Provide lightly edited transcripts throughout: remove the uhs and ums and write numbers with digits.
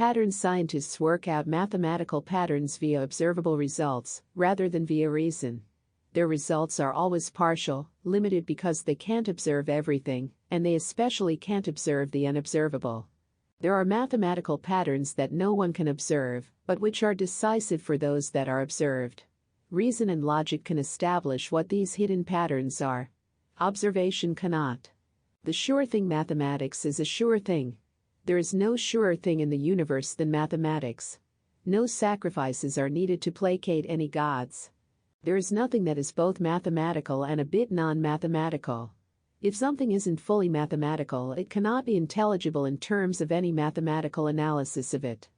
Pattern scientists work out mathematical patterns via observable results, rather than via reason. Their results are always partial, limited because they can't observe everything, and they especially can't observe the unobservable. There are mathematical patterns that no one can observe, but which are decisive for those that are observed. Reason and logic can establish what these hidden patterns are. Observation cannot. The sure thing mathematics is a sure thing. There is no surer thing in the universe than mathematics. No sacrifices are needed to placate any gods. There is nothing that is both mathematical and a bit non-mathematical. If something isn't fully mathematical, it cannot be intelligible in terms of any mathematical analysis of it.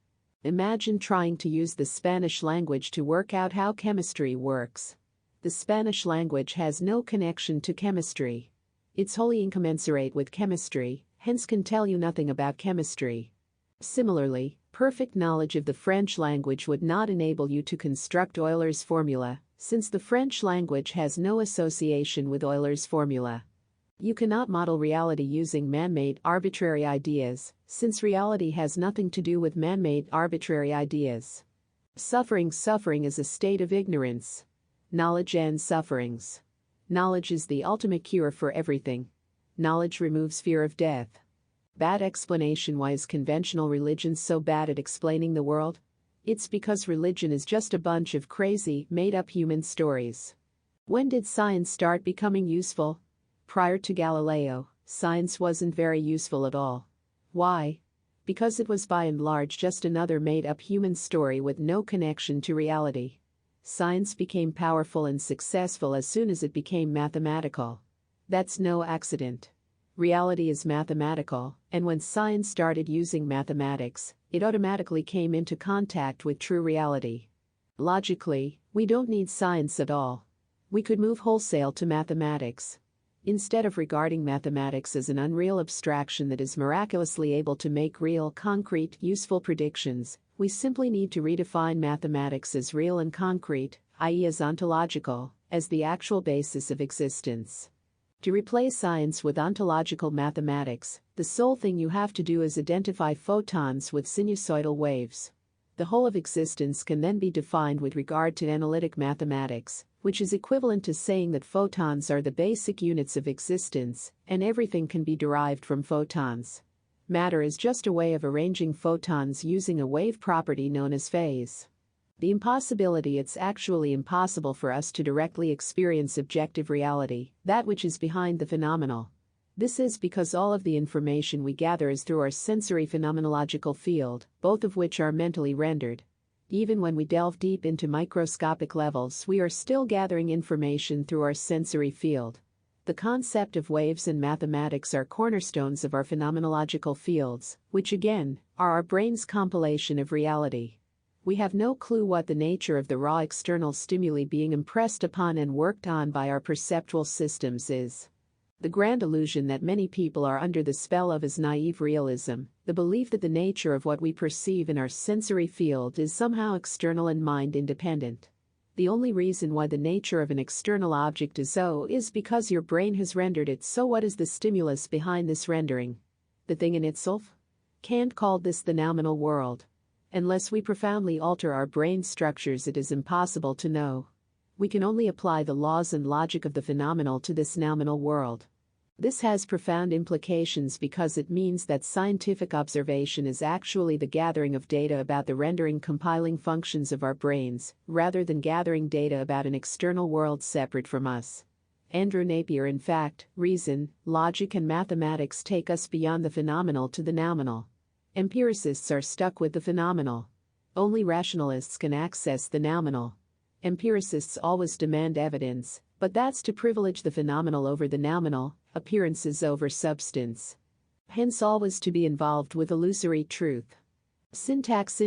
Imagine trying to use the Spanish language to work out how chemistry works. The Spanish language has no connection to chemistry. It's wholly incommensurate with chemistry, hence can tell you nothing about chemistry. Similarly, perfect knowledge of the French language would not enable you to construct Euler's formula, since the French language has no association with Euler's formula. You cannot model reality using man-made arbitrary ideas, since reality has nothing to do with man-made arbitrary ideas. Suffering is a state of ignorance. Knowledge ends sufferings. Knowledge is the ultimate cure for everything. Knowledge removes fear of death. Bad explanation. Why is conventional religion so bad at explaining the world? It's because religion is just a bunch of crazy, made-up human stories. When did science start becoming useful? Prior to Galileo, science wasn't very useful at all. Why? Because it was by and large just another made-up human story with no connection to reality. Science became powerful and successful as soon as it became mathematical. That's no accident. Reality is mathematical, and when science started using mathematics, it automatically came into contact with true reality. Logically, we don't need science at all. We could move wholesale to mathematics. Instead of regarding mathematics as an unreal abstraction that is miraculously able to make real, concrete, useful predictions, we simply need to redefine mathematics as real and concrete, i.e. as ontological, as the actual basis of existence. To replace science with ontological mathematics, the sole thing you have to do is identify photons with sinusoidal waves. The whole of existence can then be defined with regard to analytic mathematics, which is equivalent to saying that photons are the basic units of existence, and everything can be derived from photons. Matter is just a way of arranging photons using a wave property known as phase. The impossibility. It's actually impossible for us to directly experience objective reality, that which is behind the phenomenal. This is because all of the information we gather is through our sensory phenomenological field, both of which are mentally rendered. Even when we delve deep into microscopic levels, we are still gathering information through our sensory field. The concept of waves and mathematics are cornerstones of our phenomenological fields, which again, are our brain's compilation of reality. We have no clue what the nature of the raw external stimuli being impressed upon and worked on by our perceptual systems is. The grand illusion that many people are under the spell of is naive realism, the belief that the nature of what we perceive in our sensory field is somehow external and mind-independent. The only reason why the nature of an external object is so is because your brain has rendered it so. What is the stimulus behind this rendering? The thing in itself? Kant called this the noumenal world. Unless we profoundly alter our brain structures, it is impossible to know. We can only apply the laws and logic of the phenomenal to this noumenal world. This has profound implications because it means that scientific observation is actually the gathering of data about the rendering compiling functions of our brains, rather than gathering data about an external world separate from us. Andrew Napier. In fact, reason, logic and mathematics take us beyond the phenomenal to the noumenal. Empiricists are stuck with the phenomenal. Only rationalists can access the noumenal. Empiricists always demand evidence, but that's to privilege the phenomenal over the noumenal, appearances over substance. Hence always to be involved with illusory truth. Syntax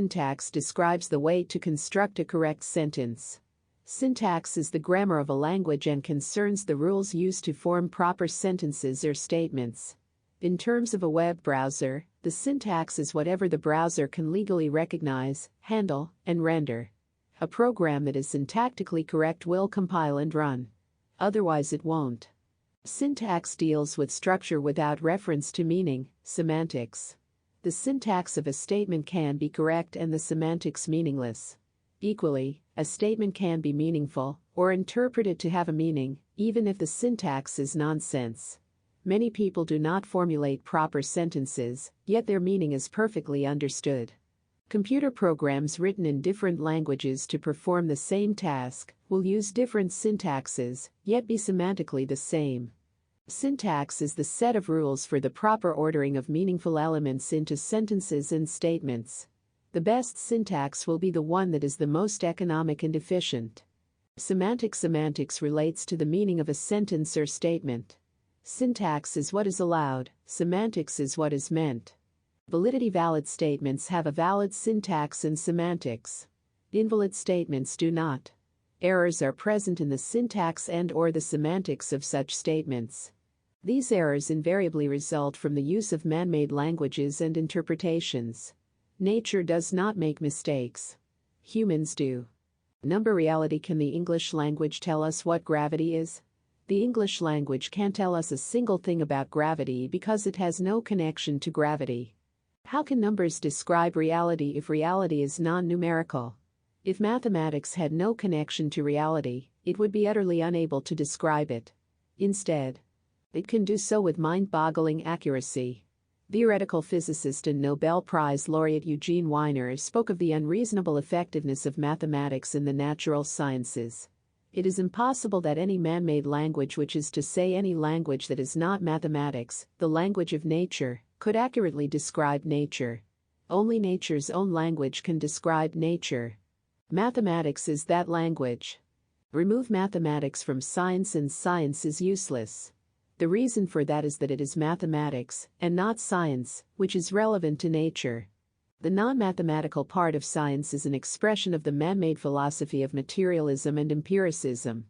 describes the way to construct a correct sentence. Syntax is the grammar of a language and concerns the rules used to form proper sentences or statements. In terms of a web browser, the syntax is whatever the browser can legally recognize, handle, and render. A program that is syntactically correct will compile and run. Otherwise it won't. Syntax deals with structure without reference to meaning, semantics. The syntax of a statement can be correct and the semantics meaningless. Equally, a statement can be meaningful or interpreted to have a meaning, even if the syntax is nonsense. Many people do not formulate proper sentences, yet their meaning is perfectly understood. Computer programs written in different languages to perform the same task will use different syntaxes, yet be semantically the same. Syntax is the set of rules for the proper ordering of meaningful elements into sentences and statements. The best syntax will be the one that is the most economic and efficient. Semantics relates to the meaning of a sentence or statement. Syntax is what is allowed, semantics is what is meant. Valid statements have a valid syntax and semantics. Invalid statements do not. Errors are present in the syntax and/or the semantics of such statements. These errors invariably result from the use of man-made languages and interpretations. Nature does not make mistakes. Humans do. Number reality. Can the English language tell us what gravity is? The English language can't tell us a single thing about gravity because it has no connection to gravity. How can numbers describe reality if reality is non-numerical? If mathematics had no connection to reality, it would be utterly unable to describe it. Instead, it can do so with mind-boggling accuracy. Theoretical physicist and Nobel Prize laureate Eugene Wigner spoke of the unreasonable effectiveness of mathematics in the natural sciences. It is impossible that any man-made language, which is to say any language that is not mathematics, the language of nature, could accurately describe nature. Only nature's own language can describe nature. Mathematics is that language. Remove mathematics from science and science is useless. The reason for that is that it is mathematics, and not science, which is relevant to nature. The non-mathematical part of science is an expression of the man-made philosophy of materialism and empiricism.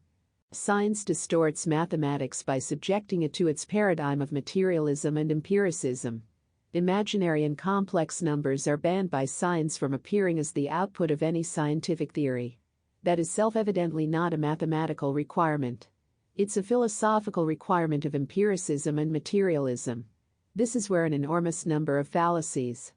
Science distorts mathematics by subjecting it to its paradigm of materialism and empiricism. Imaginary and complex numbers are banned by science from appearing as the output of any scientific theory. That is self-evidently not a mathematical requirement. It's a philosophical requirement of empiricism and materialism. This is where an enormous number of fallacies,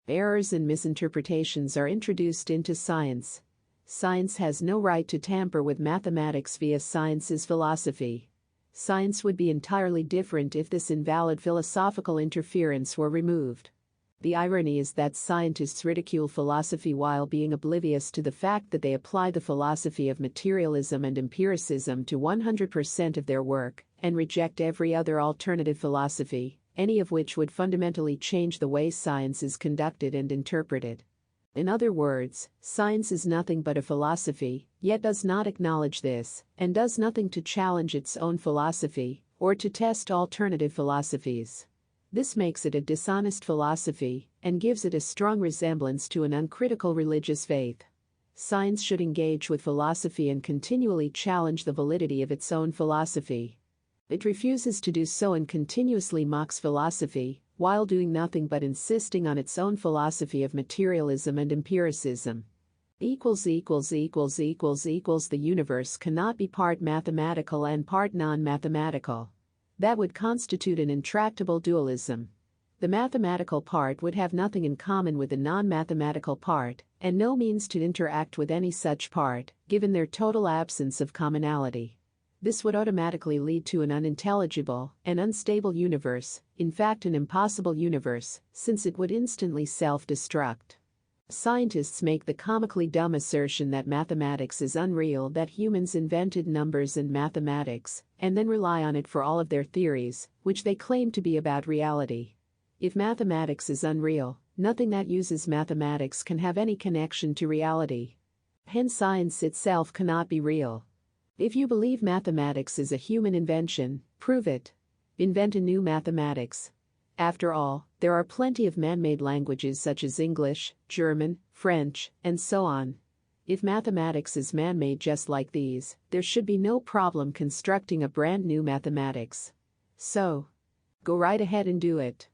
errors and misinterpretations are introduced into science. Science has no right to tamper with mathematics via science's philosophy. Science would be entirely different if this invalid philosophical interference were removed. The irony is that scientists ridicule philosophy while being oblivious to the fact that they apply the philosophy of materialism and empiricism to 100% of their work and reject every other alternative philosophy, any of which would fundamentally change the way science is conducted and interpreted. In other words, science is nothing but a philosophy, yet does not acknowledge this, and does nothing to challenge its own philosophy, or to test alternative philosophies. This makes it a dishonest philosophy, and gives it a strong resemblance to an uncritical religious faith. Science should engage with philosophy and continually challenge the validity of its own philosophy. It refuses to do so and continuously mocks philosophy, while doing nothing but insisting on its own philosophy of materialism and empiricism. The universe cannot be part mathematical and part non-mathematical. That would constitute an intractable dualism. The mathematical part would have nothing in common with the non-mathematical part, and no means to interact with any such part, given their total absence of commonality. This would automatically lead to an unintelligible and unstable universe, in fact an impossible universe, since it would instantly self-destruct. Scientists make the comically dumb assertion that mathematics is unreal, that humans invented numbers and mathematics, and then rely on it for all of their theories, which they claim to be about reality. If mathematics is unreal, nothing that uses mathematics can have any connection to reality. Hence, science itself cannot be real. If you believe mathematics is a human invention, prove it. Invent a new mathematics. After all, there are plenty of man-made languages such as English, German, French, and so on. If mathematics is man-made just like these, there should be no problem constructing a brand new mathematics. So, go right ahead and do it.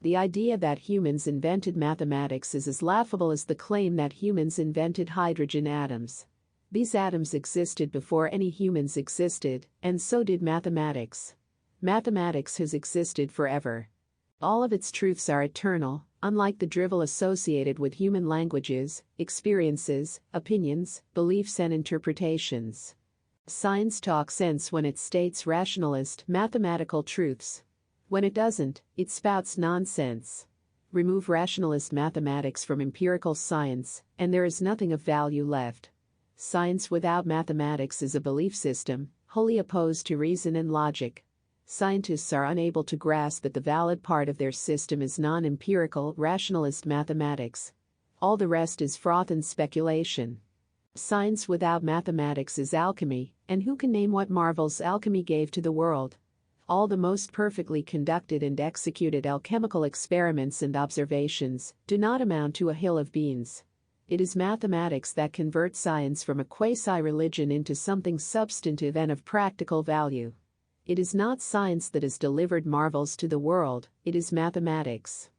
The idea that humans invented mathematics is as laughable as the claim that humans invented hydrogen atoms. These atoms existed before any humans existed, and so did mathematics. Mathematics has existed forever. All of its truths are eternal, unlike the drivel associated with human languages, experiences, opinions, beliefs and interpretations. Science talks sense when it states rationalist, mathematical truths. When it doesn't, it spouts nonsense. Remove rationalist mathematics from empirical science, and there is nothing of value left. Science without mathematics is a belief system, wholly opposed to reason and logic. Scientists are unable to grasp that the valid part of their system is non-empirical, rationalist mathematics. All the rest is froth and speculation. Science without mathematics is alchemy, and who can name what marvels alchemy gave to the world? All the most perfectly conducted and executed alchemical experiments and observations do not amount to a hill of beans. It is mathematics that converts science from a quasi-religion into something substantive and of practical value. It is not science that has delivered marvels to the world, it is mathematics.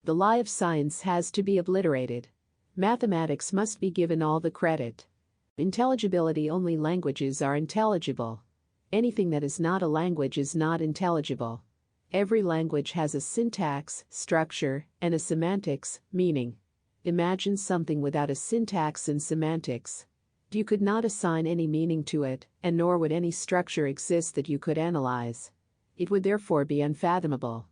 The lie of science has to be obliterated. Mathematics must be given all the credit. Intelligibility only languages are intelligible. Anything that is not a language is not intelligible. Every language has a syntax, structure, and a semantics, meaning. Imagine something without a syntax and semantics. You could not assign any meaning to it, and nor would any structure exist that you could analyze. It would therefore be unfathomable.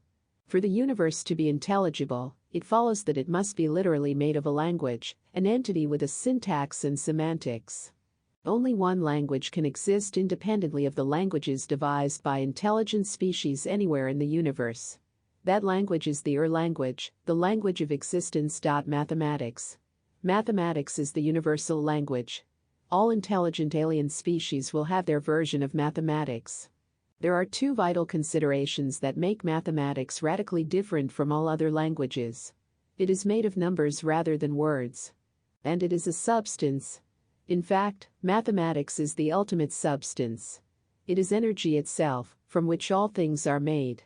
For the universe to be intelligible, it follows that it must be literally made of a language, an entity with a syntax and semantics. Only one language can exist independently of the languages devised by intelligent species anywhere in the universe. That language is the language, the language of existence. Mathematics. Mathematics is the universal language. All intelligent alien species will have their version of mathematics. There are two vital considerations that make mathematics radically different from all other languages. It is made of numbers rather than words. And it is a substance. In fact, mathematics is the ultimate substance. It is energy itself, from which all things are made.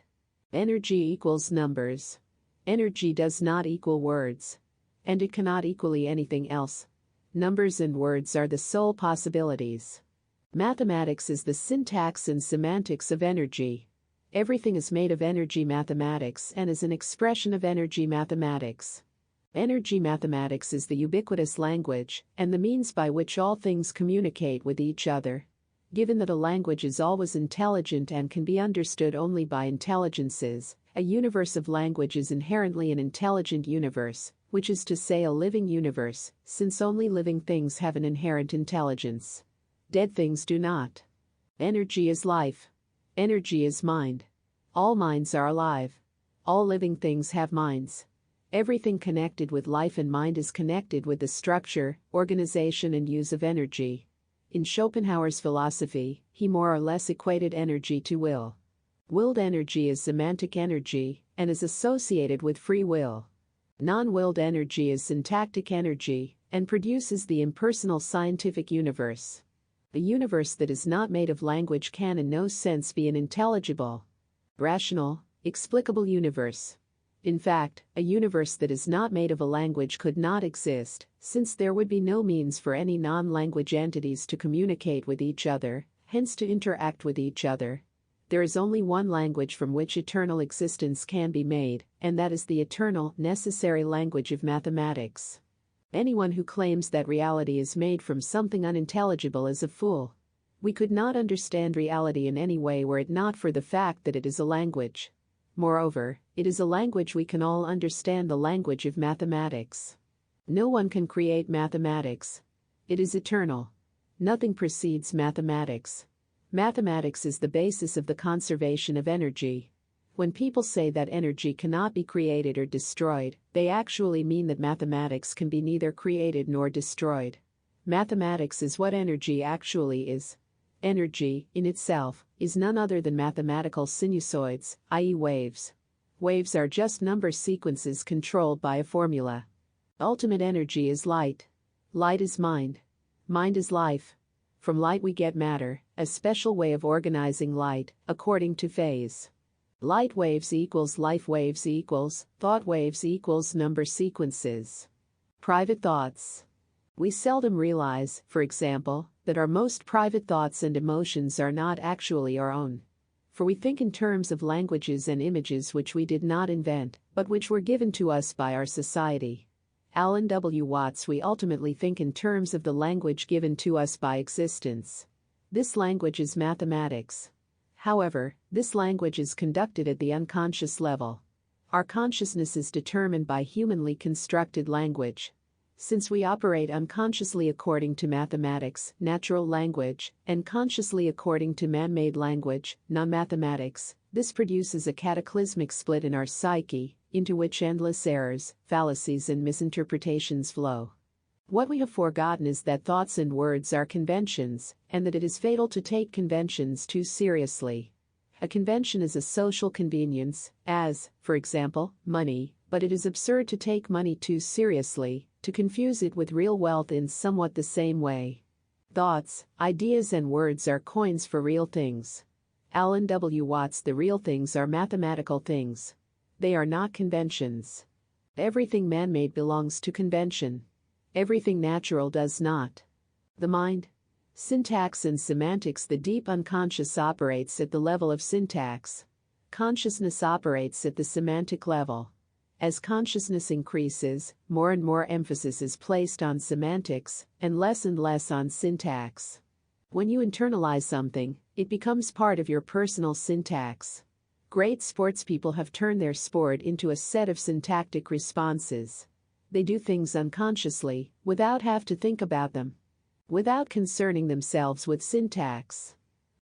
Energy equals numbers. Energy does not equal words. And it cannot equally anything else. Numbers and words are the sole possibilities. Mathematics is the syntax and semantics of energy. Everything is made of energy mathematics and is an expression of energy mathematics. Energy mathematics is the ubiquitous language and the means by which all things communicate with each other. Given that a language is always intelligent and can be understood only by intelligences, a universe of language is inherently an intelligent universe, which is to say a living universe, since only living things have an inherent intelligence. Dead things do not. Energy is life. Energy is mind. All minds are alive. All living things have minds. Everything connected with life and mind is connected with the structure, organization and use of energy. In Schopenhauer's philosophy, he more or less equated energy to will. Willed energy is semantic energy and is associated with free will. Non-willed energy is syntactic energy and produces the impersonal scientific universe. A universe that is not made of language can in no sense be an intelligible, rational, explicable universe. In fact, a universe that is not made of a language could not exist, since there would be no means for any non-language entities to communicate with each other, hence to interact with each other. There is only one language from which eternal existence can be made, and that is the eternal, necessary language of mathematics. Anyone who claims that reality is made from something unintelligible is a fool. We could not understand reality in any way were it not for the fact that it is a language. Moreover, it is a language we can all understand, the language of mathematics. No one can create mathematics. It is eternal. Nothing precedes mathematics. Mathematics is the basis of the conservation of energy. When people say that energy cannot be created or destroyed, they actually mean that mathematics can be neither created nor destroyed. Mathematics is what energy actually is. Energy, in itself, is none other than mathematical sinusoids, i.e. waves. Waves are just number sequences controlled by a formula. Ultimate energy is light. Light is mind. Mind is life. From light we get matter, a special way of organizing light, according to phase. Light waves equals life waves equals thought waves equals number sequences. Private thoughts. We seldom realize, for example, that our most private thoughts and emotions are not actually our own. For we think in terms of languages and images which we did not invent, but which were given to us by our society. Alan W. Watts. We ultimately think in terms of the language given to us by existence. This language is mathematics. However, this language is conducted at the unconscious level. Our consciousness is determined by humanly constructed language. Since we operate unconsciously according to mathematics, natural language, and consciously according to man-made language, non-mathematics, this produces a cataclysmic split in our psyche, into which endless errors, fallacies and misinterpretations flow. What we have forgotten is that thoughts and words are conventions, and that it is fatal to take conventions too seriously. A convention is a social convenience, as, for example, money, but it is absurd to take money too seriously, to confuse it with real wealth in somewhat the same way. Thoughts, ideas and words are coins for real things. Alan W. Watts. The real things are mathematical things. They are not conventions. Everything man-made belongs to convention. Everything natural does not. The mind, syntax and semantics. The deep unconscious operates at the level of syntax. Consciousness operates at the semantic level. As consciousness increases, more and more emphasis is placed on semantics and less on syntax. When you internalize something, it becomes part of your personal syntax. Great sportspeople have turned their sport into a set of syntactic responses. They do things unconsciously, without having to think about them, without concerning themselves with syntax.